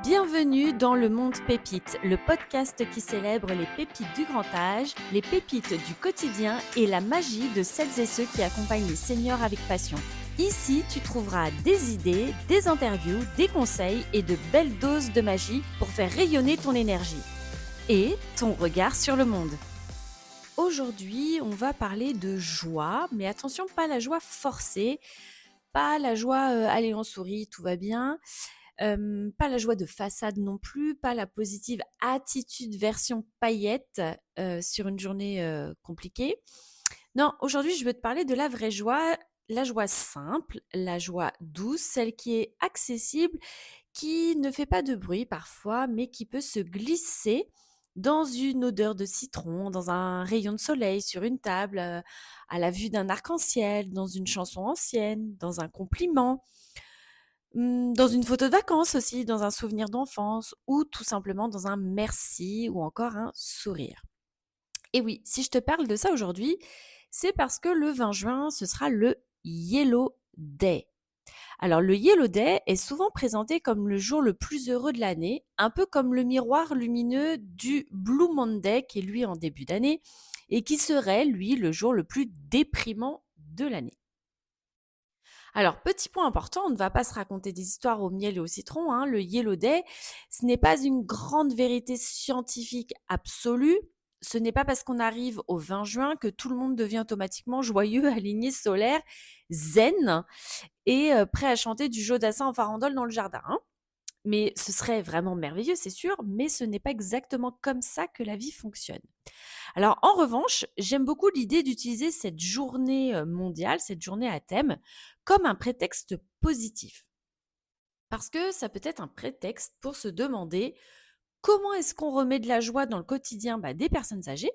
Bienvenue dans le monde pépite, le podcast qui célèbre les pépites du grand âge, les pépites du quotidien et la magie de celles et ceux qui accompagnent les seniors avec passion. Ici, tu trouveras des idées, des interviews, des conseils et de belles doses de magie pour faire rayonner ton énergie et ton regard sur le monde. Aujourd'hui, on va parler de joie, mais attention, pas la joie forcée, pas la joie allez on sourit, tout va bien, pas la joie de façade non plus, pas la positive attitude version paillette sur une journée compliquée. Non, aujourd'hui, je veux te parler de la vraie joie, la joie simple, la joie douce, celle qui est accessible, qui ne fait pas de bruit parfois, mais qui peut se glisser dans une odeur de citron, dans un rayon de soleil sur une table, à la vue d'un arc-en-ciel, dans une chanson ancienne, dans un compliment, dans une photo de vacances aussi, dans un souvenir d'enfance ou tout simplement dans un merci ou encore un sourire. Et oui, si je te parle de ça aujourd'hui, c'est parce que le 20 juin, ce sera le Yellow Day. Alors le Yellow Day est souvent présenté comme le jour le plus heureux de l'année, un peu comme le miroir lumineux du Blue Monday qui est lui en début d'année et qui serait lui le jour le plus déprimant de l'année. Alors, petit point important, on ne va pas se raconter des histoires au miel et au citron, hein. Le Yellow Day, ce n'est pas une grande vérité scientifique absolue. Ce n'est pas parce qu'on arrive au 20 juin que tout le monde devient automatiquement joyeux, aligné, solaire, zen et prêt à chanter du Jodassin en farandole dans le jardin, hein. Mais ce serait vraiment merveilleux, c'est sûr, mais ce n'est pas exactement comme ça que la vie fonctionne. Alors, en revanche, j'aime beaucoup l'idée d'utiliser cette journée mondiale, cette journée à thème, comme un prétexte positif. Parce que ça peut être un prétexte pour se demander comment est-ce qu'on remet de la joie dans le quotidien des personnes âgées,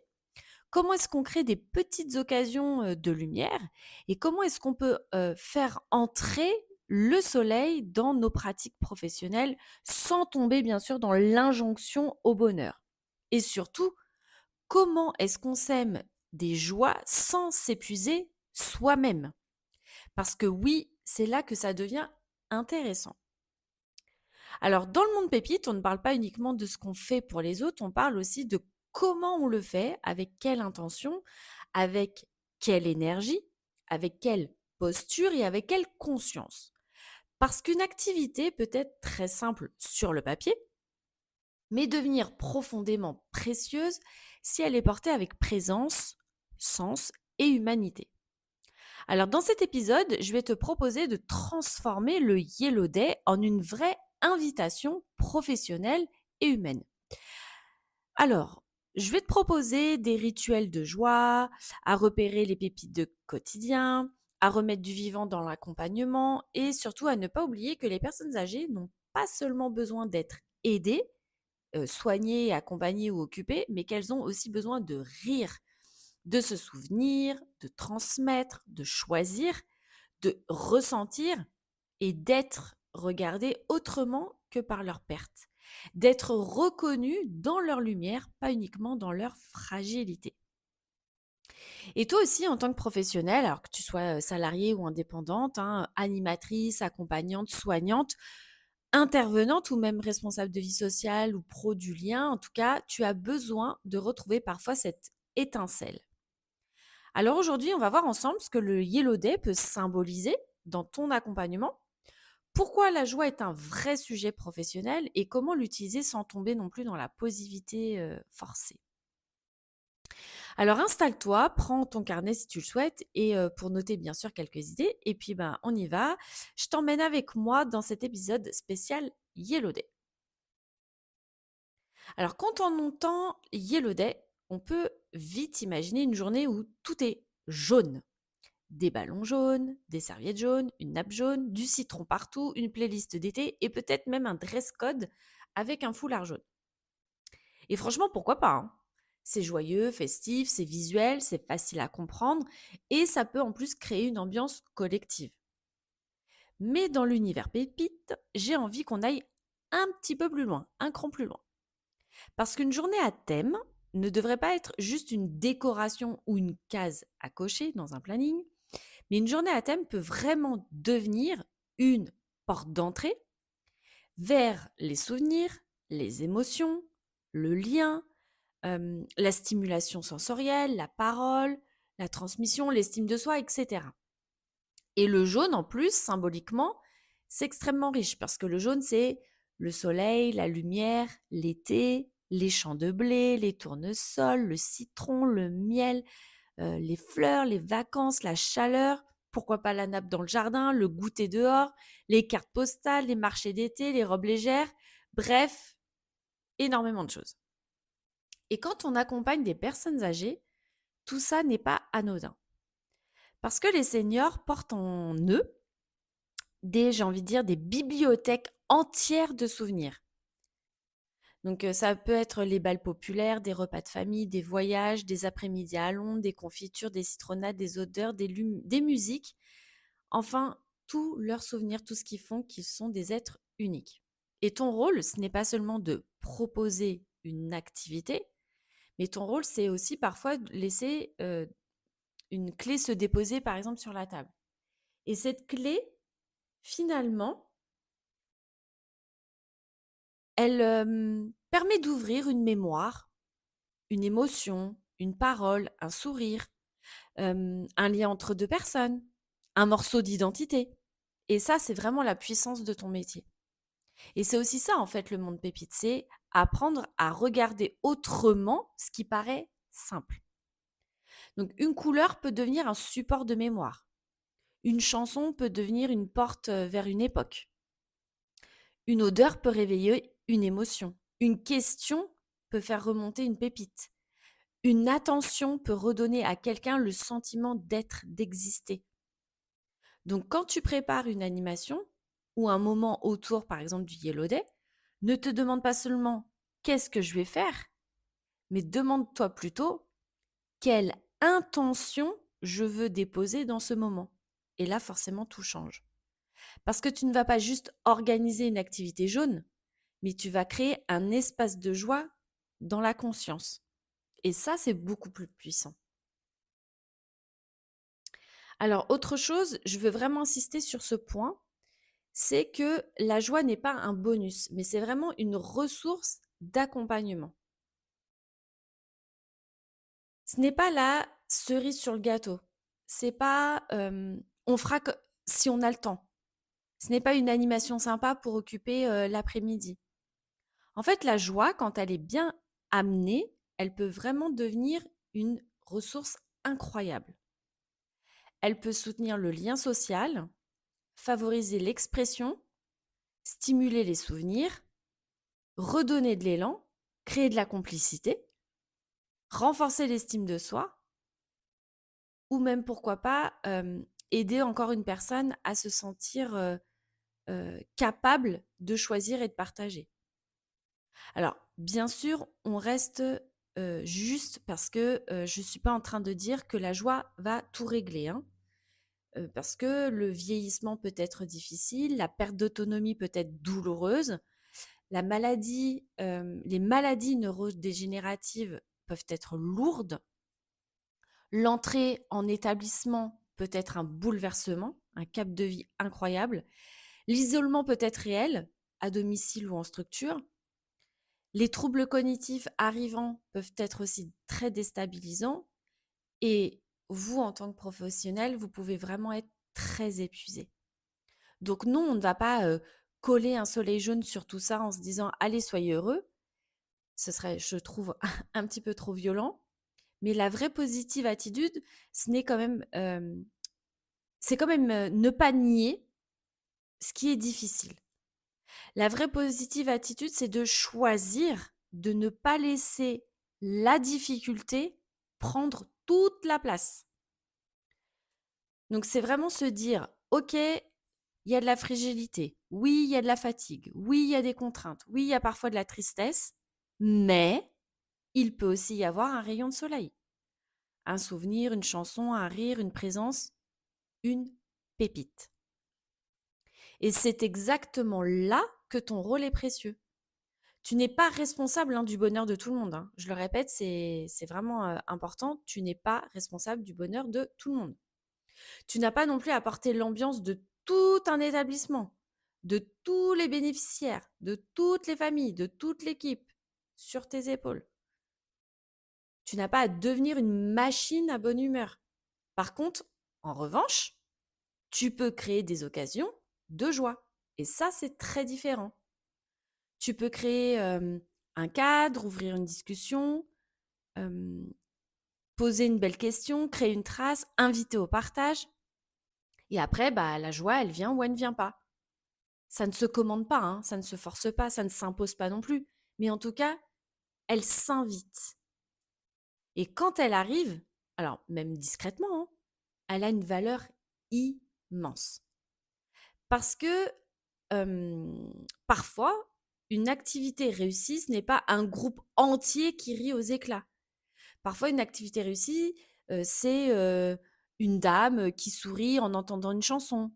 comment est-ce qu'on crée des petites occasions de lumière et comment est-ce qu'on peut faire entrer le soleil dans nos pratiques professionnelles sans tomber bien sûr dans l'injonction au bonheur. Et surtout, comment est-ce qu'on sème des joies sans s'épuiser soi-même? Parce que oui, c'est là que ça devient intéressant. Alors, dans le monde pépite, on ne parle pas uniquement de ce qu'on fait pour les autres, on parle aussi de comment on le fait, avec quelle intention, avec quelle énergie, avec quelle posture et avec quelle conscience. Parce qu'une activité peut être très simple sur le papier, mais devenir profondément précieuse si elle est portée avec présence, sens et humanité. Alors dans cet épisode, je vais te proposer de transformer le Yellow Day en une vraie invitation professionnelle et humaine. Alors, je vais te proposer des rituels de joie, à repérer les pépites de quotidien, à remettre du vivant dans l'accompagnement et surtout à ne pas oublier que les personnes âgées n'ont pas seulement besoin d'être aidées, soignées, accompagnées ou occupées, mais qu'elles ont aussi besoin de rire, de se souvenir, de transmettre, de choisir, de ressentir et d'être regardées autrement que par leur perte, d'être reconnues dans leur lumière, pas uniquement dans leur fragilité. Et toi aussi, en tant que professionnelle, alors que tu sois salariée ou indépendante, hein, animatrice, accompagnante, soignante, intervenante ou même responsable de vie sociale ou pro du lien, en tout cas, tu as besoin de retrouver parfois cette étincelle. Alors aujourd'hui, on va voir ensemble ce que le Yellow Day peut symboliser dans ton accompagnement, pourquoi la joie est un vrai sujet professionnel et comment l'utiliser sans tomber non plus dans la positivité forcée. Alors installe-toi, prends ton carnet si tu le souhaites et pour noter bien sûr quelques idées et puis on y va. Je t'emmène avec moi dans cet épisode spécial Yellow Day. Alors quand on entend Yellow Day, on peut vite imaginer une journée où tout est jaune. Des ballons jaunes, des serviettes jaunes, une nappe jaune, du citron partout, une playlist d'été et peut-être même un dress code avec un foulard jaune. Et franchement, pourquoi pas, hein. C'est joyeux, festif, c'est visuel, c'est facile à comprendre et ça peut en plus créer une ambiance collective. Mais dans l'univers pépite, j'ai envie qu'on aille un petit peu plus loin, un cran plus loin. Parce qu'une journée à thème ne devrait pas être juste une décoration ou une case à cocher dans un planning, mais une journée à thème peut vraiment devenir une porte d'entrée vers les souvenirs, les émotions, le lien, la stimulation sensorielle, la parole, la transmission, l'estime de soi, etc. Et le jaune, en plus, symboliquement, c'est extrêmement riche parce que le jaune, c'est le soleil, la lumière, l'été, les champs de blé, les tournesols, le citron, le miel, les fleurs, les vacances, la chaleur, pourquoi pas la nappe dans le jardin, le goûter dehors, les cartes postales, les marchés d'été, les robes légères, bref, énormément de choses. Et quand on accompagne des personnes âgées, tout ça n'est pas anodin. Parce que les seniors portent en eux j'ai envie de dire, des bibliothèques entières de souvenirs. Donc ça peut être les bals populaires, des repas de famille, des voyages, des après-midi à Londres, des confitures, des citronnades, des odeurs, des musiques. Enfin, tous leurs souvenirs, tout ce qu'ils font, qu'ils sont des êtres uniques. Et ton rôle, ce n'est pas seulement de proposer une activité, mais ton rôle, c'est aussi parfois de laisser une clé se déposer, par exemple, sur la table. Et cette clé, finalement, elle permet d'ouvrir une mémoire, une émotion, une parole, un sourire, un lien entre deux personnes, un morceau d'identité. Et ça, c'est vraiment la puissance de ton métier. Et c'est aussi ça, en fait, le monde pépite, c'est apprendre à regarder autrement ce qui paraît simple. Donc, une couleur peut devenir un support de mémoire. Une chanson peut devenir une porte vers une époque. Une odeur peut réveiller une émotion. Une question peut faire remonter une pépite. Une attention peut redonner à quelqu'un le sentiment d'être, d'exister. Donc, quand tu prépares une animation ou un moment autour, par exemple, du Yellow Day, ne te demande pas seulement qu'est-ce que je vais faire, mais demande-toi plutôt quelle intention je veux déposer dans ce moment. Et là, forcément, tout change. Parce que tu ne vas pas juste organiser une activité jaune, mais tu vas créer un espace de joie dans la conscience. Et ça, c'est beaucoup plus puissant. Alors, autre chose, je veux vraiment insister sur ce point, c'est que la joie n'est pas un bonus, mais c'est vraiment une ressource d'accompagnement. Ce n'est pas la cerise sur le gâteau. C'est pas on fera si on a le temps. Ce n'est pas une animation sympa pour occuper l'après-midi. En fait, la joie, quand elle est bien amenée, elle peut vraiment devenir une ressource incroyable. Elle peut soutenir le lien social, favoriser l'expression, stimuler les souvenirs, redonner de l'élan, créer de la complicité, renforcer l'estime de soi, ou même pourquoi pas aider encore une personne à se sentir capable de choisir et de partager. Alors, bien sûr, on reste juste parce que je ne suis pas en train de dire que la joie va tout régler, hein. Parce que le vieillissement peut être difficile, la perte d'autonomie peut être douloureuse, la maladie, les maladies neurodégénératives peuvent être lourdes, l'entrée en établissement peut être un bouleversement, un cap de vie incroyable, l'isolement peut être réel, à domicile ou en structure, les troubles cognitifs arrivant peuvent être aussi très déstabilisants et vous, en tant que professionnel, vous pouvez vraiment être très épuisé. Donc non, on ne va pas coller un soleil jaune sur tout ça en se disant allez, soyez heureux. Ce serait, je trouve, un petit peu trop violent. Mais la vraie positive attitude, ce n'est quand même, c'est quand même ne pas nier ce qui est difficile. La vraie positive attitude, c'est de choisir de ne pas laisser la difficulté prendre toute la place. Donc c'est vraiment se dire, ok, il y a de la fragilité, oui, il y a de la fatigue, oui, il y a des contraintes, oui, il y a parfois de la tristesse, mais il peut aussi y avoir un rayon de soleil. Un souvenir, une chanson, un rire, une présence, une pépite. Et c'est exactement là que ton rôle est précieux. Tu n'es pas responsable du bonheur de tout le monde, hein. Je le répète, c'est vraiment important. Tu n'es pas responsable du bonheur de tout le monde. Tu n'as pas non plus à porter l'ambiance de tout un établissement. de tous les bénéficiaires, de toutes les familles, de toute l'équipe sur tes épaules. Tu n'as pas à devenir une machine à bonne humeur. Par contre, en revanche, tu peux créer des occasions de joie. Et ça, c'est très différent. Tu peux créer un cadre, ouvrir une discussion, euh, poser une belle question, créer une trace, inviter au partage. Et après, la joie, elle vient ou elle ne vient pas. Ça ne se commande pas, hein, ça ne se force pas, ça ne s'impose pas non plus. Mais en tout cas, elle s'invite. Et quand elle arrive, alors même discrètement, hein, elle a une valeur immense. Parce que parfois, une activité réussie, ce n'est pas un groupe entier qui rit aux éclats. Parfois, une activité réussie, c'est une dame qui sourit en entendant une chanson.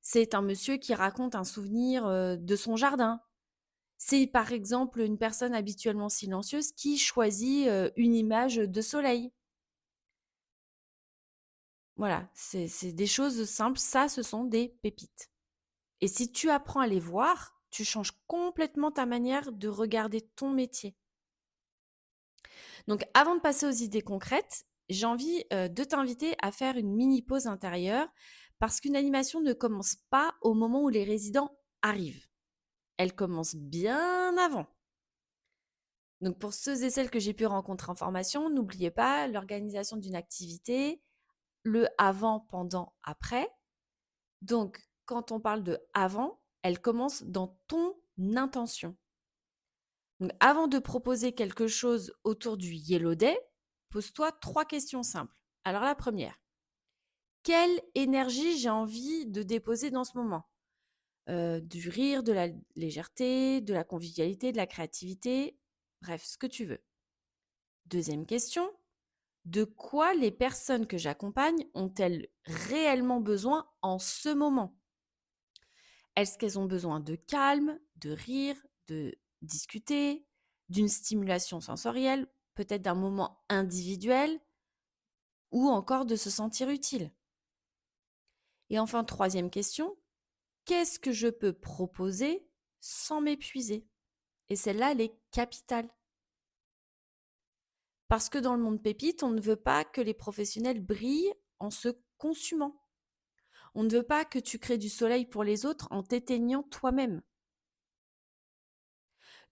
C'est un monsieur qui raconte un souvenir de son jardin. C'est par exemple une personne habituellement silencieuse qui choisit une image de soleil. Voilà, c'est des choses simples. Ça, ce sont des pépites. Et si tu apprends à les voir, tu changes complètement ta manière de regarder ton métier. Donc, avant de passer aux idées concrètes, j'ai envie de t'inviter à faire une mini pause intérieure parce qu'une animation ne commence pas au moment où les résidents arrivent. Elle commence bien avant. Donc, pour ceux et celles que j'ai pu rencontrer en formation, n'oubliez pas l'organisation d'une activité, le avant, pendant, après. Donc, quand on parle de avant, elle commence dans ton intention. Donc, avant de proposer quelque chose autour du Yellow Day, pose-toi 3 questions simples. Alors, la première, quelle énergie j'ai envie de déposer dans ce moment? Du rire, de la légèreté, de la convivialité, de la créativité, bref, ce que tu veux. Deuxième question, de quoi les personnes que j'accompagne ont-elles réellement besoin en ce moment? Est-ce qu'elles ont besoin de calme, de rire, de discuter, d'une stimulation sensorielle, peut-être d'un moment individuel ou encore de se sentir utile? Et enfin, troisième question, qu'est-ce que je peux proposer sans m'épuiser? Et celle-là, elle est capitale. Parce que dans le monde pépite, on ne veut pas que les professionnels brillent en se consumant. On ne veut pas que tu crées du soleil pour les autres en t'éteignant toi-même.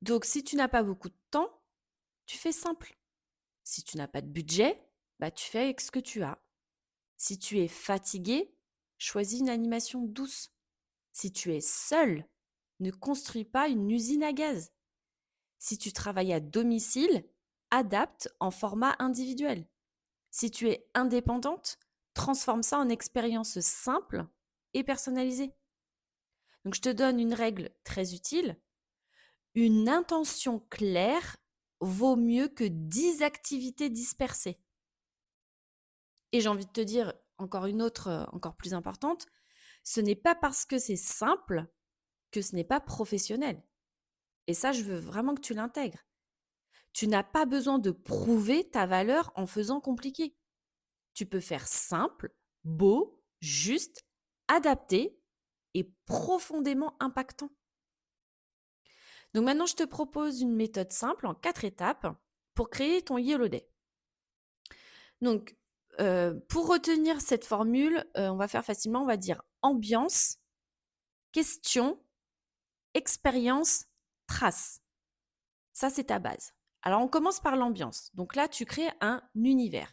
Donc, si tu n'as pas beaucoup de temps, tu fais simple. Si tu n'as pas de budget, tu fais avec ce que tu as. Si tu es fatigué, choisis une animation douce. Si tu es seul, ne construis pas une usine à gaz. Si tu travailles à domicile, adapte en format individuel. Si tu es indépendante, transforme ça en expérience simple et personnalisée. Donc, je te donne une règle très utile. Une intention claire vaut mieux que 10 activités dispersées. Et j'ai envie de te dire encore une autre, encore plus importante, ce n'est pas parce que c'est simple que ce n'est pas professionnel. Et ça, je veux vraiment que tu l'intègres. Tu n'as pas besoin de prouver ta valeur en faisant compliqué. Tu peux faire simple, beau, juste, adapté et profondément impactant. Donc maintenant, je te propose une méthode simple en 4 étapes pour créer ton Yellow Day. Donc, pour retenir cette formule, on va faire facilement, on va dire ambiance, question, expérience, trace. Ça, c'est ta base. Alors, on commence par l'ambiance. Donc là, tu crées un univers.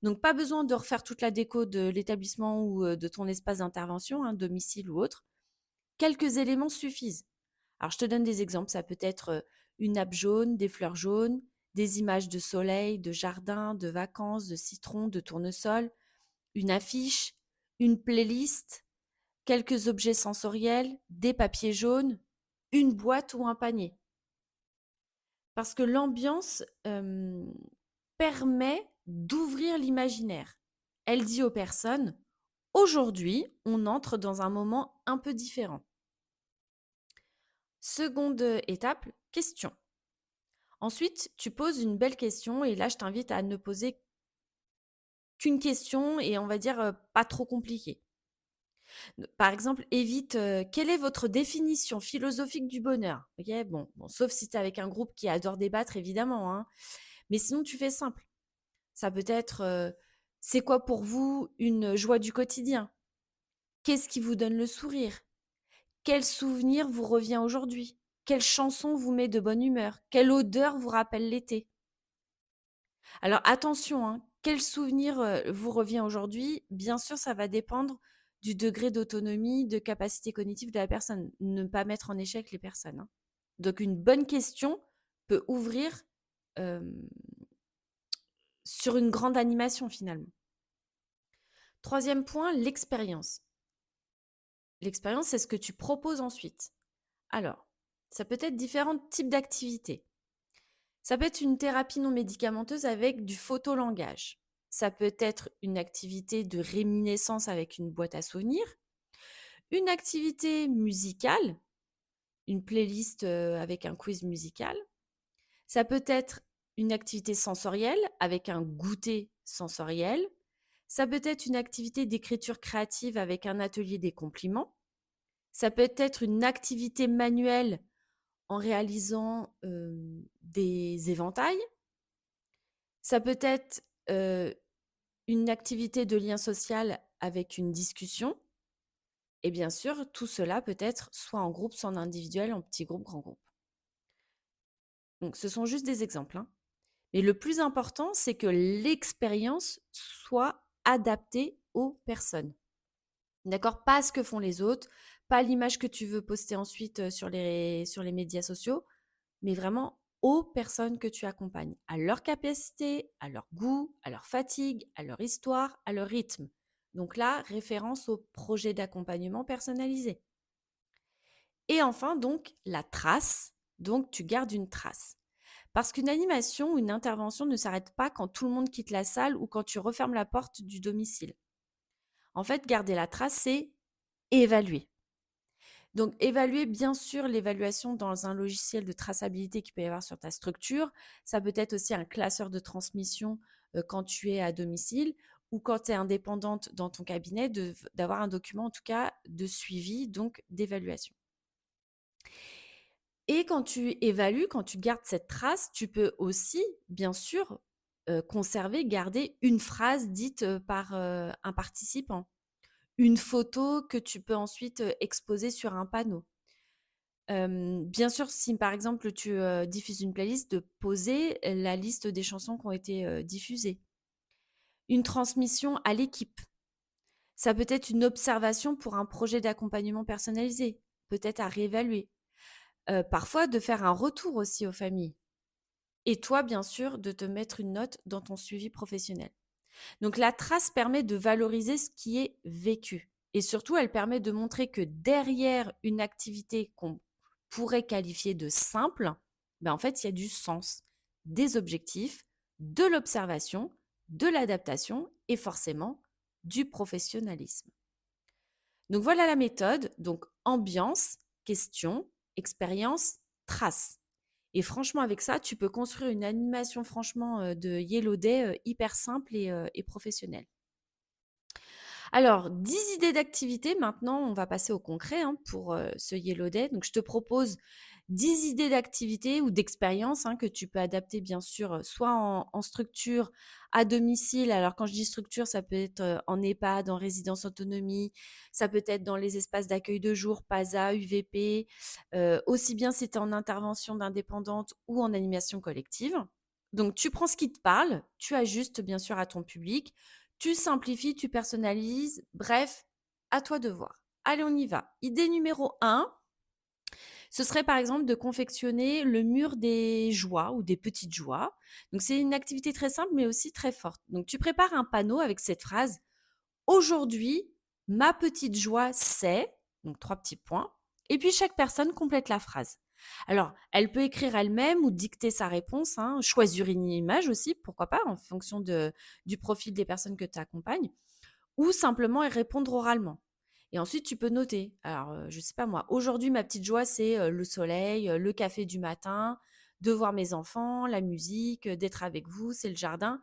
Donc, pas besoin de refaire toute la déco de l'établissement ou de ton espace d'intervention, domicile ou autre. Quelques éléments suffisent. Alors, je te donne des exemples. Ça peut être une nappe jaune, des fleurs jaunes, des images de soleil, de jardin, de vacances, de citron, de tournesol, une affiche, une playlist, quelques objets sensoriels, des papiers jaunes, une boîte ou un panier. Parce que l'ambiance permet d'ouvrir l'imaginaire. Elle dit aux personnes, aujourd'hui, on entre dans un moment un peu différent. Seconde étape, question. Ensuite, tu poses une belle question et là, je t'invite à ne poser qu'une question et on va dire pas trop compliquée. Par exemple, évite, quelle est votre définition philosophique du bonheur? OK? Bon, sauf si tu es avec un groupe qui adore débattre évidemment, hein. Mais sinon tu fais simple. Ça peut être, c'est quoi pour vous une joie du quotidien? Qu'est-ce qui vous donne le sourire? Quel souvenir vous revient aujourd'hui? Quelle chanson vous met de bonne humeur? Quelle odeur vous rappelle l'été? Alors attention, hein, quel souvenir, vous revient aujourd'hui? Bien sûr, ça va dépendre du degré d'autonomie, de capacité cognitive de la personne. Ne pas mettre en échec les personnes, hein. Donc une bonne question peut ouvrir, hem, sur une grande animation finalement. Troisième point, l'expérience. L'expérience, c'est ce que tu proposes ensuite. Alors, ça peut être différents types d'activités. Ça peut être une thérapie non médicamenteuse avec du photolangage. Ça peut être une activité de réminiscence avec une boîte à souvenirs, une activité musicale, une playlist avec un quiz musical. Ça peut être une activité sensorielle avec un goûter sensoriel. Ça peut être une activité d'écriture créative avec un atelier des compliments. Ça peut être une activité manuelle en réalisant des éventails. Ça peut être une activité de lien social avec une discussion. Et bien sûr, tout cela peut être soit en groupe, soit en individuel, en petit groupe, grand groupe. Donc, ce sont juste des exemples, hein. Mais le plus important, c'est que l'expérience soit adaptée aux personnes. D'accord? Pas ce que font les autres, pas l'image que tu veux poster ensuite sur les médias sociaux, mais vraiment aux personnes que tu accompagnes, à leur capacité, à leur goût, à leur fatigue, à leur histoire, à leur rythme. Donc là, référence au projet d'accompagnement personnalisé. Et enfin, donc, la trace. Donc, tu gardes une trace. Parce qu'une animation ou une intervention ne s'arrête pas quand tout le monde quitte la salle ou quand tu refermes la porte du domicile. En fait, garder la trace, c'est évaluer. Donc, évaluer, bien sûr, l'évaluation dans un logiciel de traçabilité qu'il peut y avoir sur ta structure. Ça peut être aussi un classeur de transmission quand tu es à domicile ou quand tu es indépendante dans ton cabinet, d'avoir un document, en tout cas, de suivi, donc d'évaluation. Et quand tu évalues, quand tu gardes cette trace, tu peux aussi, bien sûr, conserver, garder une phrase dite par un participant, une photo que tu peux ensuite exposer sur un panneau. Bien sûr, si par exemple tu diffuses une playlist, de poser la liste des chansons qui ont été diffusées. Une transmission à l'équipe. Ça peut être une observation pour un projet d'accompagnement personnalisé, peut-être à réévaluer. Parfois, de faire un retour aussi aux familles. Et toi, bien sûr, de te mettre une note dans ton suivi professionnel. Donc la trace permet de valoriser ce qui est vécu. Et surtout, elle permet de montrer que derrière une activité qu'on pourrait qualifier de simple, ben en fait, il y a du sens, des objectifs, de l'observation, de l'adaptation et forcément du professionnalisme. Donc voilà la méthode. Donc ambiance, question, expérience, trace. Et franchement, avec ça, tu peux construire une animation franchement de Yellow Day hyper simple et professionnelle. Alors, 10 idées d'activités. Maintenant, on va passer au concret pour ce Yellow Day. Donc, je te propose 10 idées d'activités ou d'expériences que tu peux adapter, bien sûr, soit en structure à domicile. Alors, quand je dis structure, ça peut être en EHPAD, en résidence autonomie, ça peut être dans les espaces d'accueil de jour, PASA, UVP, aussi bien si tu es en intervention d'indépendante ou en animation collective. Donc, tu prends ce qui te parle, tu ajustes, bien sûr, à ton public. Tu simplifies, tu personnalises, bref, à toi de voir. Allez, on y va. Idée numéro 1, ce serait par exemple de confectionner le mur des joies ou des petites joies. Donc c'est une activité très simple mais aussi très forte. Donc tu prépares un panneau avec cette phrase: aujourd'hui, ma petite joie c'est, donc 3 petits points, et puis chaque personne complète la phrase. Alors, elle peut écrire elle-même ou dicter sa réponse, choisir une image aussi, pourquoi pas, en fonction du profil des personnes que tu accompagnes, ou simplement répondre oralement. Et ensuite, tu peux noter. Alors, je sais pas moi, aujourd'hui, ma petite joie, c'est le soleil, le café du matin, de voir mes enfants, la musique, d'être avec vous, c'est le jardin.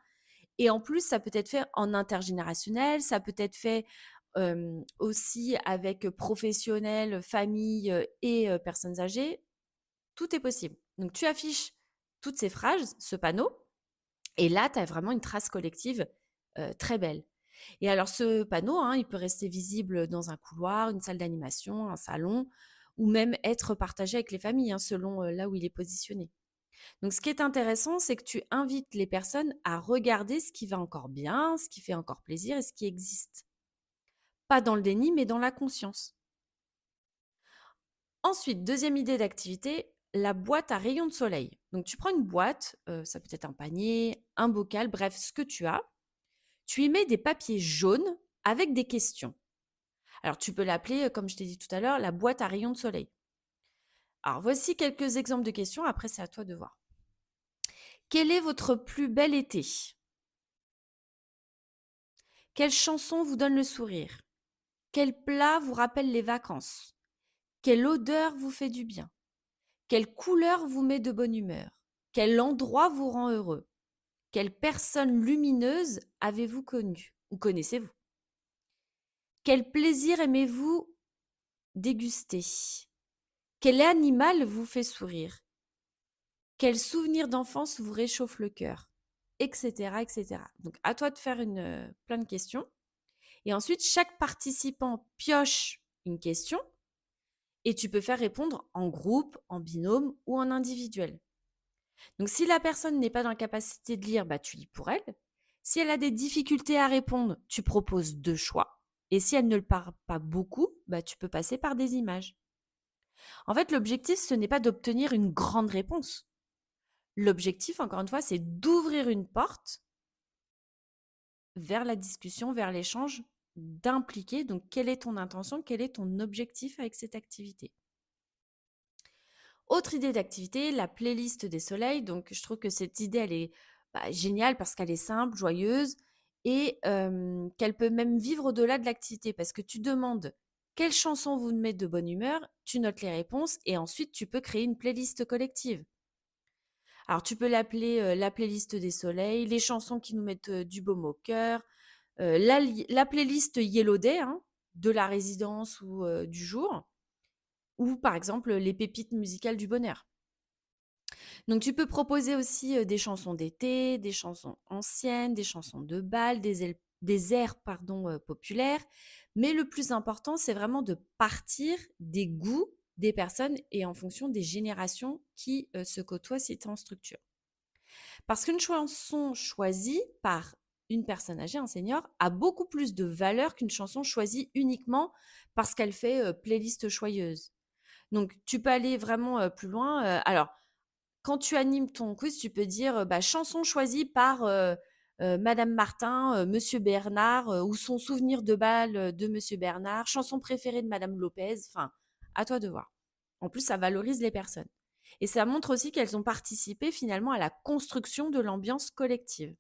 Et en plus, ça peut être fait en intergénérationnel, ça peut être fait aussi avec professionnels, famille et personnes âgées, tout est possible. Donc tu affiches toutes ces phrases, ce panneau, et là, tu as vraiment une trace collective très belle. Et alors ce panneau, hein, il peut rester visible dans un couloir, une salle d'animation, un salon, ou même être partagé avec les familles, hein, selon là où il est positionné. Donc ce qui est intéressant, c'est que tu invites les personnes à regarder ce qui va encore bien, ce qui fait encore plaisir et ce qui existe. Pas dans le déni, mais dans la conscience. Ensuite, deuxième idée d'activité, la boîte à rayons de soleil. Donc tu prends une boîte, ça peut être un panier, un bocal, bref, ce que tu as. Tu y mets des papiers jaunes avec des questions. Alors tu peux l'appeler, comme je t'ai dit tout à l'heure, la boîte à rayons de soleil. Alors voici quelques exemples de questions, après c'est à toi de voir. Quel est votre plus bel été? Quelle chanson vous donne le sourire? Quel plat vous rappelle les vacances? Quelle odeur vous fait du bien? Quelle couleur vous met de bonne humeur? Quel endroit vous rend heureux? Quelle personne lumineuse avez-vous connue ou connaissez-vous? Quel plaisir aimez-vous déguster? Quel animal vous fait sourire? Quel souvenir d'enfance vous réchauffe le cœur? Etc. etc. Donc, à toi de faire plein de questions. Et ensuite, chaque participant pioche une question et tu peux faire répondre en groupe, en binôme ou en individuel. Donc, si la personne n'est pas dans la capacité de lire, bah, tu lis pour elle. Si elle a des difficultés à répondre, tu proposes deux choix. Et si elle ne le parle pas beaucoup, bah, tu peux passer par des images. En fait, l'objectif, ce n'est pas d'obtenir une grande réponse. L'objectif, encore une fois, c'est d'ouvrir une porte vers la discussion, vers l'échange, d'impliquer. Donc, quelle est ton intention? Quel est ton objectif avec cette activité? Autre idée d'activité, la playlist des soleils. Donc, je trouve que cette idée, elle est géniale parce qu'elle est simple, joyeuse et qu'elle peut même vivre au-delà de l'activité parce que tu demandes quelle chanson vous met de bonne humeur, tu notes les réponses et ensuite tu peux créer une playlist collective. Alors, tu peux l'appeler la playlist des soleils, les chansons qui nous mettent du baume au cœur, la playlist Yellow Day, hein, de la résidence ou du jour, ou par exemple les pépites musicales du bonheur. Donc, tu peux proposer aussi des chansons d'été, des chansons anciennes, des chansons de bal, des airs populaires. Mais le plus important, c'est vraiment de partir des goûts des personnes et en fonction des générations qui se côtoient si tu es en structure. Parce qu'une chanson choisie par une personne âgée, un senior, a beaucoup plus de valeur qu'une chanson choisie uniquement parce qu'elle fait playlist joyeuse. Donc, tu peux aller vraiment plus loin. Alors, quand tu animes ton quiz, tu peux dire chanson choisie par Madame Martin, Monsieur Bernard, ou son souvenir de bal de Monsieur Bernard, chanson préférée de Madame Lopez. Enfin, à toi de voir. En plus, ça valorise les personnes. Et ça montre aussi qu'elles ont participé finalement à la construction de l'ambiance collective.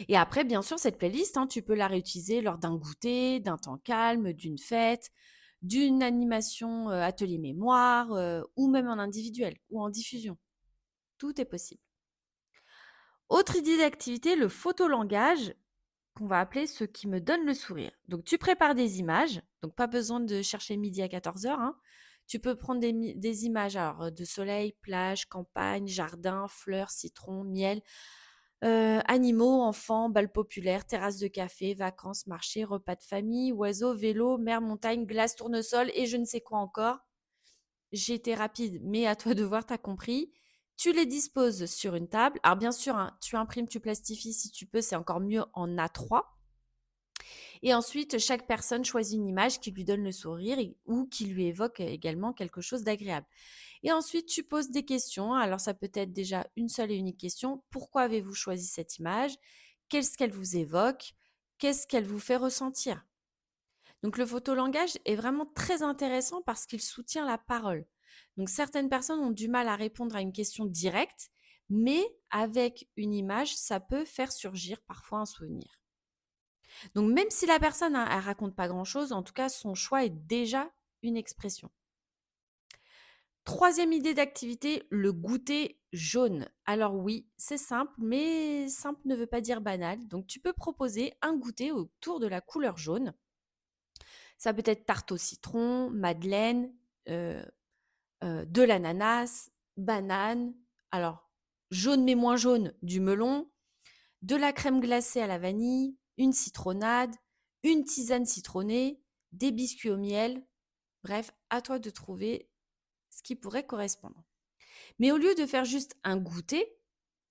Et après, bien sûr, cette playlist, hein, tu peux la réutiliser lors d'un goûter, d'un temps calme, d'une fête, d'une animation atelier mémoire, ou même en individuel ou en diffusion. Tout est possible. Autre idée d'activité, le photolangage, qu'on va appeler ce qui me donne le sourire. Donc, tu prépares des images, donc pas besoin de chercher midi à 14h. Hein. Tu peux prendre des images alors, de soleil, plage, campagne, jardin, fleurs, citron, miel, animaux, enfants, bal populaire, terrasse de café, vacances, marché, repas de famille, oiseaux, vélo, mer, montagne, glace, tournesol et je ne sais quoi encore. J'ai été rapide, mais à toi de voir, tu as compris. Tu les disposes sur une table. Alors bien sûr, hein, tu imprimes, tu plastifies si tu peux, c'est encore mieux en A3. Et ensuite, chaque personne choisit une image qui lui donne le sourire ou qui lui évoque également quelque chose d'agréable. Et ensuite, tu poses des questions. Alors ça peut être déjà une seule et unique question. Pourquoi avez-vous choisi cette image? Qu'est-ce qu'elle vous évoque? Qu'est-ce qu'elle vous fait ressentir? Donc le photolangage est vraiment très intéressant parce qu'il soutient la parole. Donc certaines personnes ont du mal à répondre à une question directe, mais avec une image, ça peut faire surgir parfois un souvenir. Donc même si la personne, elle raconte pas grand-chose, en tout cas, son choix est déjà une expression. Troisième idée d'activité, le goûter jaune. Alors oui, c'est simple, mais simple ne veut pas dire banal. Donc tu peux proposer un goûter autour de la couleur jaune. Ça peut être tarte au citron, madeleine, euh, de l'ananas, banane. Alors, jaune mais moins jaune, du melon, de la crème glacée à la vanille, une citronnade, une tisane citronnée, des biscuits au miel. Bref, à toi de trouver ce qui pourrait correspondre. Mais au lieu de faire juste un goûter,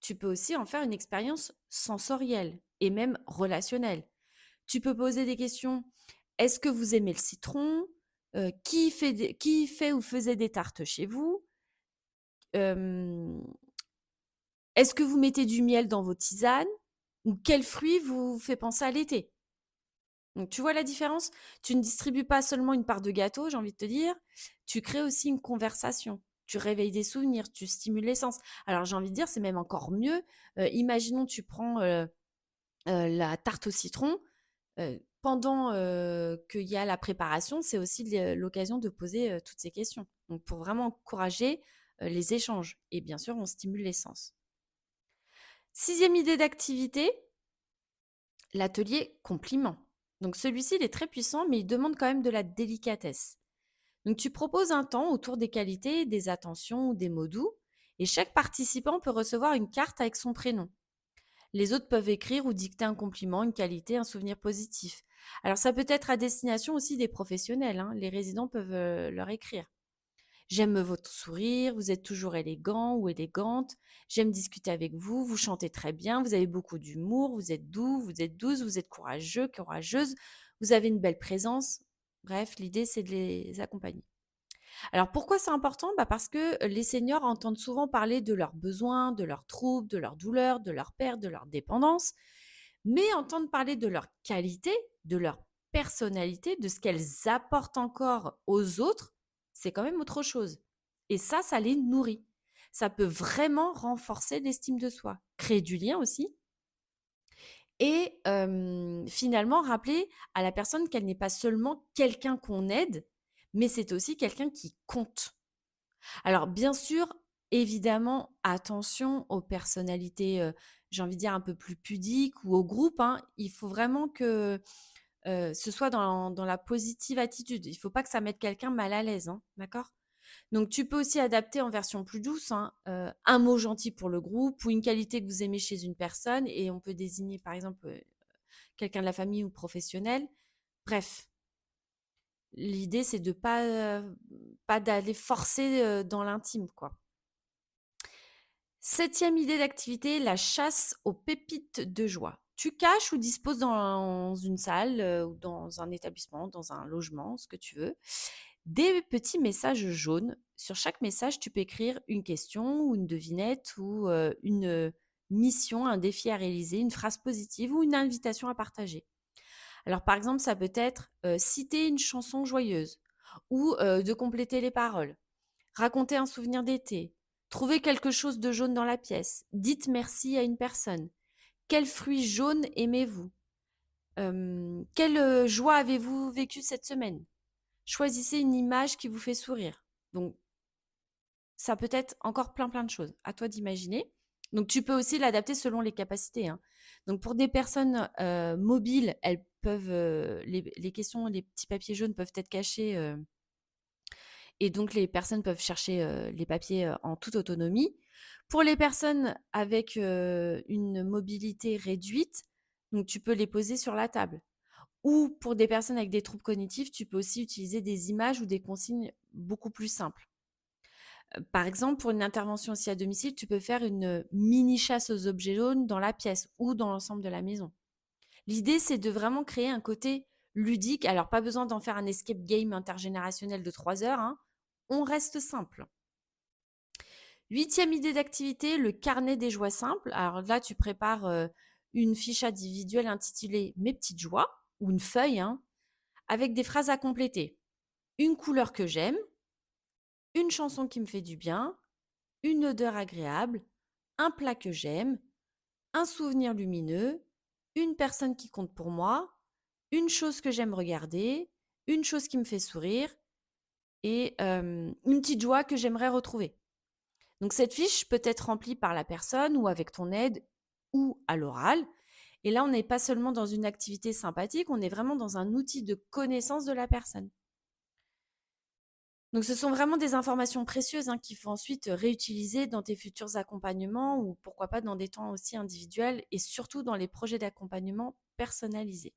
tu peux aussi en faire une expérience sensorielle et même relationnelle. Tu peux poser des questions. Est-ce que vous aimez le citron? Qui fait ou faisait des tartes chez vous? Euh, Est-ce que vous mettez du miel dans vos tisanes? Ou quel fruit vous fait penser à l'été? Donc, tu vois la différence? Tu ne distribues pas seulement une part de gâteau, j'ai envie de te dire, tu crées aussi une conversation. Tu réveilles des souvenirs, tu stimules les sens. Alors, j'ai envie de dire, c'est même encore mieux. Imaginons, tu prends la tarte au citron. Pendant qu'il y a la préparation, c'est aussi l'occasion de poser toutes ces questions. Donc, pour vraiment encourager les échanges. Et bien sûr, on stimule les sens. Sixième idée d'activité, l'atelier compliment. Donc celui-ci, il est très puissant, mais il demande quand même de la délicatesse. Donc tu proposes un temps autour des qualités, des attentions ou des mots doux, et chaque participant peut recevoir une carte avec son prénom. Les autres peuvent écrire ou dicter un compliment, une qualité, un souvenir positif. Alors ça peut être à destination aussi des professionnels, hein. Les résidents peuvent leur écrire. J'aime votre sourire, vous êtes toujours élégant ou élégante. J'aime discuter avec vous, vous chantez très bien, vous avez beaucoup d'humour, vous êtes doux, vous êtes douce, vous êtes courageux, courageuse, vous avez une belle présence. Bref, l'idée, c'est de les accompagner. Alors pourquoi c'est important? Parce que les seniors entendent souvent parler de leurs besoins, de leurs troubles, de leurs douleurs, de leurs pertes, de leurs dépendances, mais entendre parler de leur qualité, de leur personnalité, de ce qu'elles apportent encore aux autres, c'est quand même autre chose. Et ça les nourrit. Ça peut vraiment renforcer l'estime de soi, créer du lien aussi, et finalement rappeler à la personne qu'elle n'est pas seulement quelqu'un qu'on aide, mais c'est aussi quelqu'un qui compte. Alors bien sûr, évidemment, attention aux personnalités, j'ai envie de dire un peu plus pudiques ou au groupe, hein. Il faut vraiment que, ce soit dans la positive attitude. Il ne faut pas que ça mette quelqu'un mal à l'aise, hein, d'accord? Donc tu peux aussi adapter en version plus douce, hein, un mot gentil pour le groupe ou une qualité que vous aimez chez une personne et on peut désigner par exemple, quelqu'un de la famille ou professionnel. Bref, l'idée c'est de pas d'aller forcer, dans l'intime, quoi. Septième idée d'activité, la chasse aux pépites de joie. Tu caches ou disposes dans une salle ou dans un établissement, dans un logement, ce que tu veux, des petits messages jaunes. Sur chaque message, tu peux écrire une question ou une devinette ou une mission, un défi à réaliser, une phrase positive ou une invitation à partager. Alors par exemple, ça peut être citer une chanson joyeuse ou de compléter les paroles. Racontez un souvenir d'été. Trouvez quelque chose de jaune dans la pièce. Dites merci à une personne. Quel fruit jaune aimez-vous? Quelle joie avez-vous vécu cette semaine? Choisissez une image qui vous fait sourire. Donc, ça peut être encore plein plein de choses. À toi d'imaginer. Donc, tu peux aussi l'adapter selon les capacités, hein. Donc, pour des personnes mobiles, elles peuvent les questions, les petits papiers jaunes peuvent être cachés. Et donc, les personnes peuvent chercher les papiers en toute autonomie. Pour les personnes avec une mobilité réduite, donc tu peux les poser sur la table. Ou pour des personnes avec des troubles cognitifs, tu peux aussi utiliser des images ou des consignes beaucoup plus simples. Par exemple, pour une intervention aussi à domicile, tu peux faire une mini chasse aux objets jaunes dans la pièce ou dans l'ensemble de la maison. L'idée, c'est de vraiment créer un côté ludique. Alors, pas besoin d'en faire un escape game intergénérationnel de 3 heures, hein. On reste simple. Huitième idée d'activité, le carnet des joies simples. Alors là, tu prépares une fiche individuelle intitulée Mes petites joies ou une feuille, hein, avec des phrases à compléter. Une couleur que j'aime, une chanson qui me fait du bien, une odeur agréable, un plat que j'aime, un souvenir lumineux, une personne qui compte pour moi, une chose que j'aime regarder, une chose qui me fait sourire et une petite joie que j'aimerais retrouver. Donc cette fiche peut être remplie par la personne ou avec ton aide ou à l'oral. Et là, on n'est pas seulement dans une activité sympathique, on est vraiment dans un outil de connaissance de la personne. Donc ce sont vraiment des informations précieuses qu'il faut ensuite réutiliser dans tes futurs accompagnements ou pourquoi pas dans des temps aussi individuels et surtout dans les projets d'accompagnement personnalisés.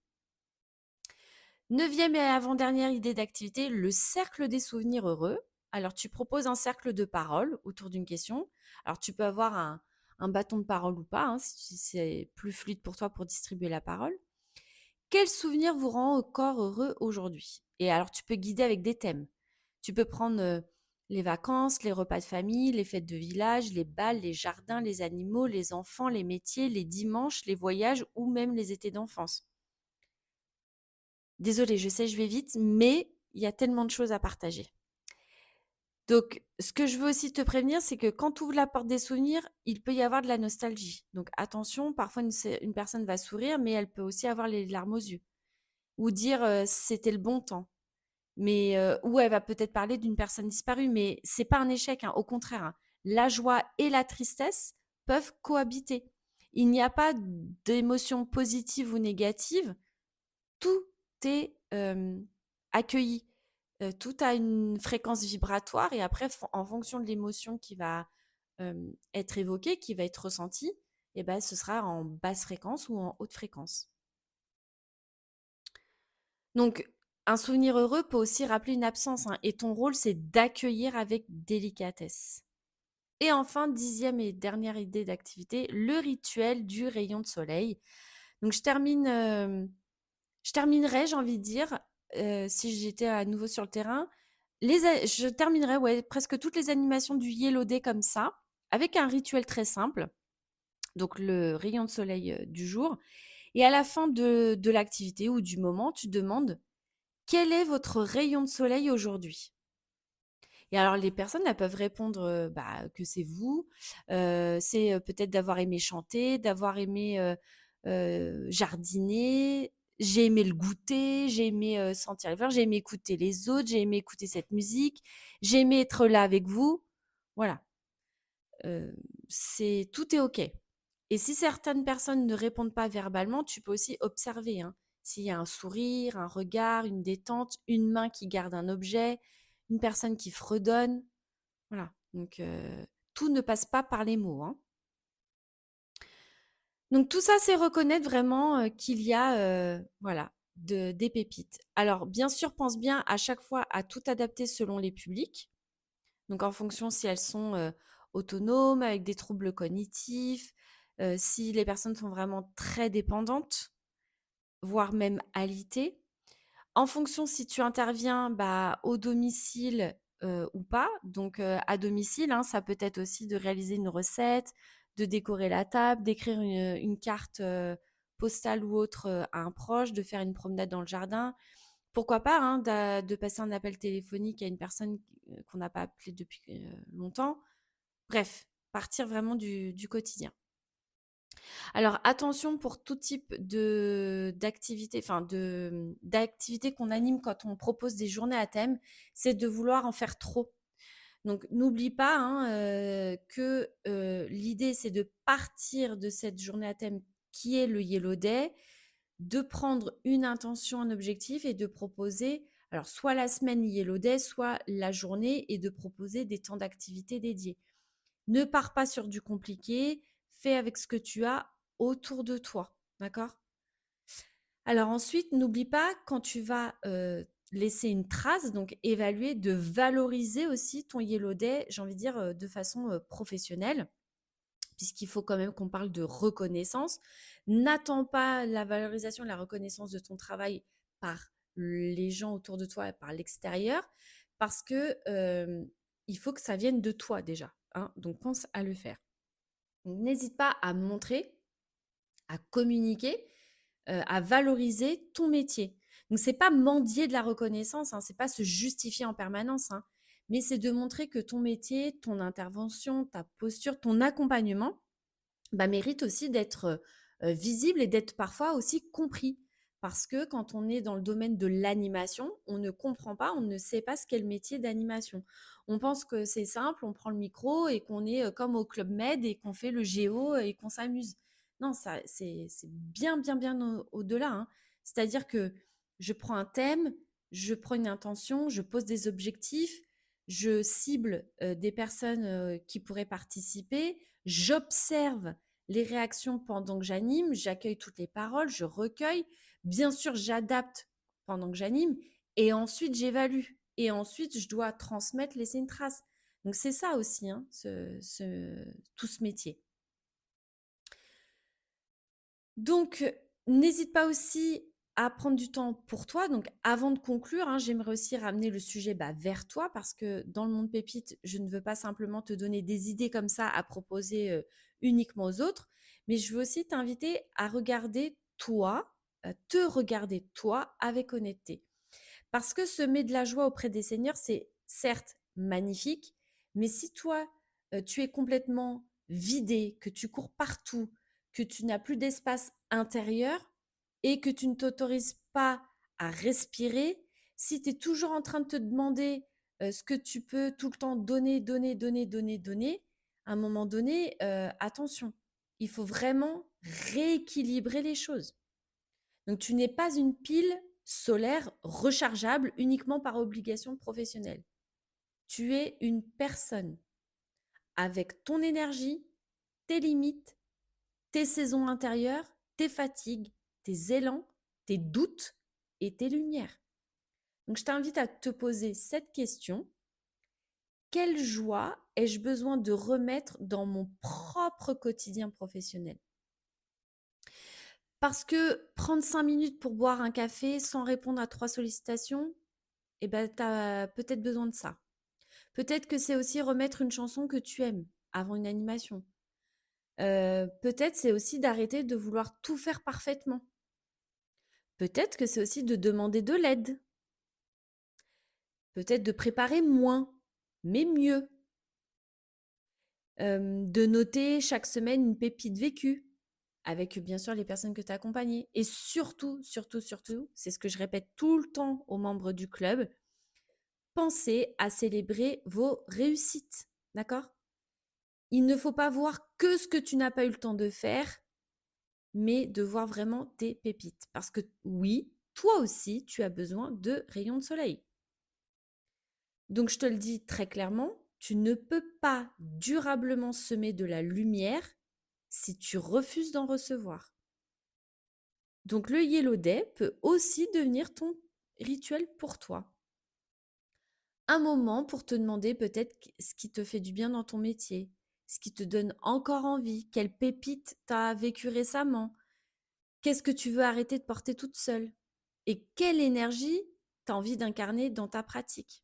Neuvième et avant-dernière idée d'activité, le cercle des souvenirs heureux. Alors, tu proposes un cercle de parole autour d'une question. Alors, tu peux avoir un bâton de parole ou pas, si c'est plus fluide pour toi pour distribuer la parole. Quel souvenir vous rend encore heureux aujourd'hui? Et alors, tu peux guider avec des thèmes. Tu peux prendre les vacances, les repas de famille, les fêtes de village, les bals, les jardins, les animaux, les enfants, les métiers, les dimanches, les voyages ou même les étés d'enfance. Désolée, je sais, je vais vite, mais il y a tellement de choses à partager. Donc, ce que je veux aussi te prévenir, c'est que quand tu ouvres la porte des souvenirs, il peut y avoir de la nostalgie. Donc, attention, parfois une personne va sourire, mais elle peut aussi avoir les larmes aux yeux. Ou dire c'était le bon temps. Mais, ou elle va peut-être parler d'une personne disparue, mais c'est pas un échec, au contraire. La joie et la tristesse peuvent cohabiter. Il n'y a pas d'émotions positives ou négatives. Tout est accueilli. Tout a une fréquence vibratoire et après, en fonction de l'émotion qui va être évoquée, qui va être ressentie, et ben, ce sera en basse fréquence ou en haute fréquence. Donc, un souvenir heureux peut aussi rappeler une absence et ton rôle, c'est d'accueillir avec délicatesse. Et enfin, dixième et dernière idée d'activité, le rituel du rayon de soleil. Donc, je terminerai, j'ai envie de dire, si j'étais à nouveau sur le terrain, je terminerai presque toutes les animations du Yellow Day comme ça, avec un rituel très simple, donc le rayon de soleil du jour. Et à la fin de l'activité ou du moment, tu demandes quel est votre rayon de soleil aujourd'hui. Et alors les personnes, elles peuvent répondre que c'est vous, c'est peut-être d'avoir aimé chanter, d'avoir aimé jardiner, j'ai aimé le goûter, j'ai aimé sentir les fleurs, j'ai aimé écouter les autres, j'ai aimé écouter cette musique, j'ai aimé être là avec vous. Voilà, tout est OK. Et si certaines personnes ne répondent pas verbalement, tu peux aussi observer. S'il y a un sourire, un regard, une détente, une main qui garde un objet, une personne qui fredonne. Voilà, donc tout ne passe pas par les mots. Donc tout ça, c'est reconnaître vraiment qu'il y a voilà, des pépites. Alors bien sûr, pense bien à chaque fois à tout adapter selon les publics. Donc en fonction si elles sont autonomes, avec des troubles cognitifs, si les personnes sont vraiment très dépendantes, voire même alitées. En fonction si tu interviens au domicile ou pas. Donc à domicile, ça peut être aussi de réaliser une recette, de décorer la table, d'écrire une carte postale ou autre à un proche, de faire une promenade dans le jardin. Pourquoi pas de passer un appel téléphonique à une personne qu'on n'a pas appelée depuis longtemps. Bref, partir vraiment du quotidien. Alors attention pour tout type d'activité, d'activité qu'on anime quand on propose des journées à thème, c'est de vouloir en faire trop. Donc n'oublie pas que l'idée c'est de partir de cette journée à thème qui est le Yellow Day, de prendre une intention, un objectif et de proposer alors soit la semaine Yellow Day, soit la journée et de proposer des temps d'activité dédiés. Ne pars pas sur du compliqué, fais avec ce que tu as autour de toi, d'accord? Alors ensuite, n'oublie pas quand tu vas laisser une trace, donc évaluer, de valoriser aussi ton Yellow Day, j'ai envie de dire de façon professionnelle, puisqu'il faut quand même qu'on parle de reconnaissance. N'attends pas la valorisation et la reconnaissance de ton travail par les gens autour de toi et par l'extérieur, parce que il faut que ça vienne de toi déjà. Donc pense à le faire. N'hésite pas à montrer, à communiquer, à valoriser ton métier. Donc c'est pas mendier de la reconnaissance, c'est pas se justifier en permanence, mais c'est de montrer que ton métier, ton intervention, ta posture, ton accompagnement mérite aussi d'être visible et d'être parfois aussi compris. Parce que quand on est dans le domaine de l'animation, on ne comprend pas, on ne sait pas ce qu'est le métier d'animation. On pense que c'est simple, on prend le micro et qu'on est comme au Club Med et qu'on fait le géo et qu'on s'amuse. Non, ça, c'est bien, bien, bien au-delà, hein. C'est-à-dire que je prends un thème, je prends une intention, je pose des objectifs, je cible des personnes qui pourraient participer, j'observe les réactions pendant que j'anime, j'accueille toutes les paroles, je recueille. Bien sûr, j'adapte pendant que j'anime et ensuite j'évalue. Et ensuite, je dois transmettre, laisser une trace. Donc, c'est ça aussi, hein, tout ce métier. Donc, n'hésite pas aussi à prendre du temps pour toi. Donc, avant de conclure, hein, j'aimerais aussi ramener le sujet vers toi parce que dans le monde pépite, je ne veux pas simplement te donner des idées comme ça à proposer uniquement aux autres, mais je veux aussi t'inviter à regarder toi, te regarder toi avec honnêteté. Parce que semer de la joie auprès des seigneurs, c'est certes magnifique, mais si toi, tu es complètement vidé, que tu cours partout, que tu n'as plus d'espace intérieur et que tu ne t'autorises pas à respirer, si tu es toujours en train de te demander ce que tu peux tout le temps donner, donner, donner, donner, donner, à un moment donné, attention, il faut vraiment rééquilibrer les choses. Donc, tu n'es pas une pile solaire rechargeable uniquement par obligation professionnelle. Tu es une personne avec ton énergie, tes limites, tes saisons intérieures, tes fatigues, tes élans, tes doutes et tes lumières. Donc, je t'invite à te poser cette question. Quelle joie ai-je besoin de remettre dans mon propre quotidien professionnel? Parce que prendre 5 minutes pour boire un café sans répondre à 3 sollicitations, eh ben, tu as peut-être besoin de ça. Peut-être que c'est aussi remettre une chanson que tu aimes avant une animation. Peut-être c'est aussi d'arrêter de vouloir tout faire parfaitement. Peut-être que c'est aussi de demander de l'aide. Peut-être de préparer moins, mais mieux. De noter chaque semaine une pépite vécue avec bien sûr les personnes que tu as accompagnées. Et surtout, surtout, surtout, c'est ce que je répète tout le temps aux membres du club, pensez à célébrer vos réussites. D'accord? Il ne faut pas voir que ce que tu n'as pas eu le temps de faire, mais de voir vraiment tes pépites. Parce que oui, toi aussi, tu as besoin de rayons de soleil. Donc, je te le dis très clairement, tu ne peux pas durablement semer de la lumière si tu refuses d'en recevoir. Donc, le Yellow Day peut aussi devenir ton rituel pour toi. Un moment pour te demander peut-être ce qui te fait du bien dans ton métier, ce qui te donne encore envie, quelle pépite t'as vécu récemment, qu'est-ce que tu veux arrêter de porter toute seule et quelle énergie t'as envie d'incarner dans ta pratique.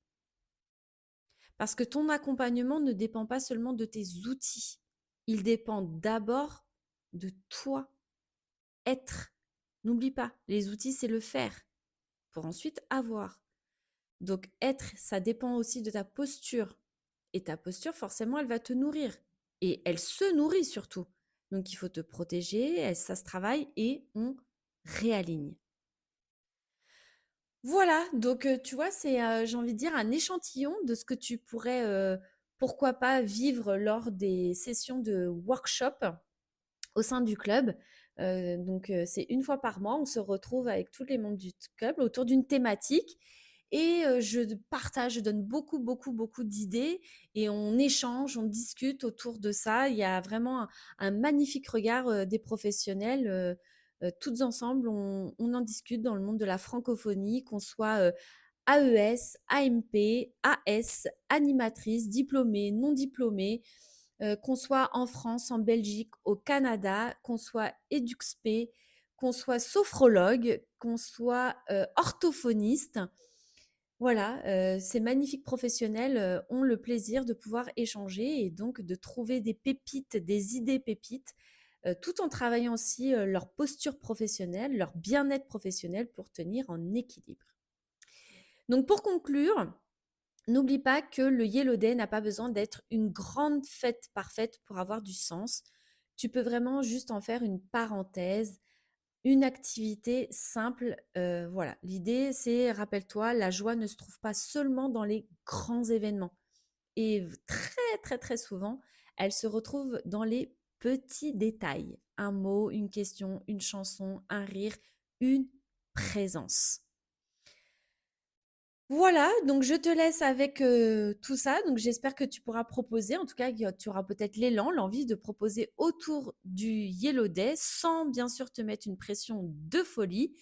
Parce que ton accompagnement ne dépend pas seulement de tes outils, il dépend d'abord de toi, être. N'oublie pas, les outils, c'est le faire pour ensuite avoir. Donc être, ça dépend aussi de ta posture. Et ta posture, forcément, elle va te nourrir. Et elle se nourrit surtout. Donc il faut te protéger, ça se travaille et on réaligne. Voilà, donc tu vois, c'est, j'ai envie de dire, un échantillon de ce que tu pourrais, pourquoi pas, vivre lors des sessions de workshop au sein du club. Donc c'est une fois par mois, on se retrouve avec tous les membres du club autour d'une thématique et je partage, je donne beaucoup, beaucoup, beaucoup d'idées et on échange, on discute autour de ça. Il y a vraiment un magnifique regard des professionnels. Toutes ensemble, on en discute dans le monde de la francophonie, qu'on soit AES, AMP, AS, animatrice, diplômée, non diplômée, qu'on soit en France, en Belgique, au Canada, qu'on soit EduxP, qu'on soit sophrologue, qu'on soit orthophoniste. Voilà, ces magnifiques professionnels ont le plaisir de pouvoir échanger et donc de trouver des pépites, des idées pépites, tout en travaillant aussi leur posture professionnelle, leur bien-être professionnel pour tenir en équilibre. Donc pour conclure, n'oublie pas que le Yellow Day n'a pas besoin d'être une grande fête parfaite pour avoir du sens. Tu peux vraiment juste en faire une parenthèse, une activité simple, voilà. L'idée, c'est, rappelle-toi, la joie ne se trouve pas seulement dans les grands événements et très, très, très souvent, elle se retrouve dans les petits détails. Un mot, une question, une chanson, un rire, une présence. Voilà, donc je te laisse avec, tout ça. Donc j'espère que tu pourras proposer, en tout cas, tu auras peut-être l'élan, l'envie de proposer autour du Yellow Day sans bien sûr te mettre une pression de folie.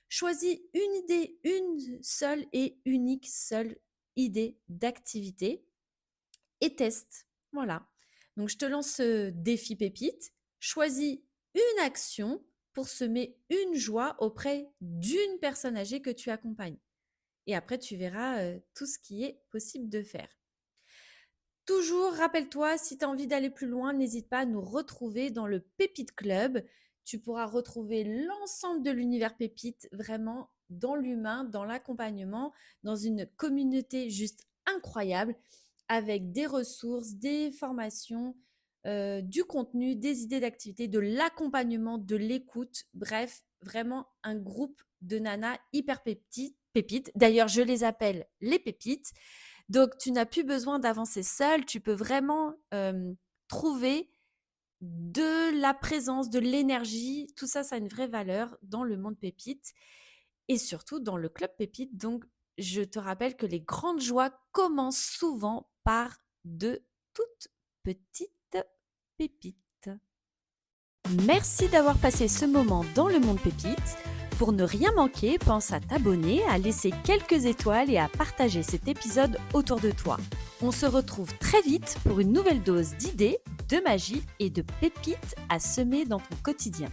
Choisis une idée, une seule et unique seule idée d'activité et teste. Voilà. Donc je te lance ce défi pépite. Choisis une action pour semer une joie auprès d'une personne âgée que tu accompagnes. Et après, tu verras tout ce qui est possible de faire. Toujours, rappelle-toi, si tu as envie d'aller plus loin, n'hésite pas à nous retrouver dans le Pépite Club. Tu pourras retrouver l'ensemble de l'univers Pépite vraiment dans l'humain, dans l'accompagnement, dans une communauté juste incroyable avec des ressources, des formations, du contenu, des idées d'activité, de l'accompagnement, de l'écoute. Bref, vraiment un groupe de nanas hyper pépites. D'ailleurs, je les appelle les pépites. Donc, tu n'as plus besoin d'avancer seul. Tu peux vraiment trouver de la présence, de l'énergie. Tout ça, ça a une vraie valeur dans le monde pépite et surtout dans le club pépite. Donc, je te rappelle que les grandes joies commencent souvent par de toutes petites pépites. Merci d'avoir passé ce moment dans le monde pépite. Pour ne rien manquer, pense à t'abonner, à laisser quelques étoiles et à partager cet épisode autour de toi. On se retrouve très vite pour une nouvelle dose d'idées, de magie et de pépites à semer dans ton quotidien.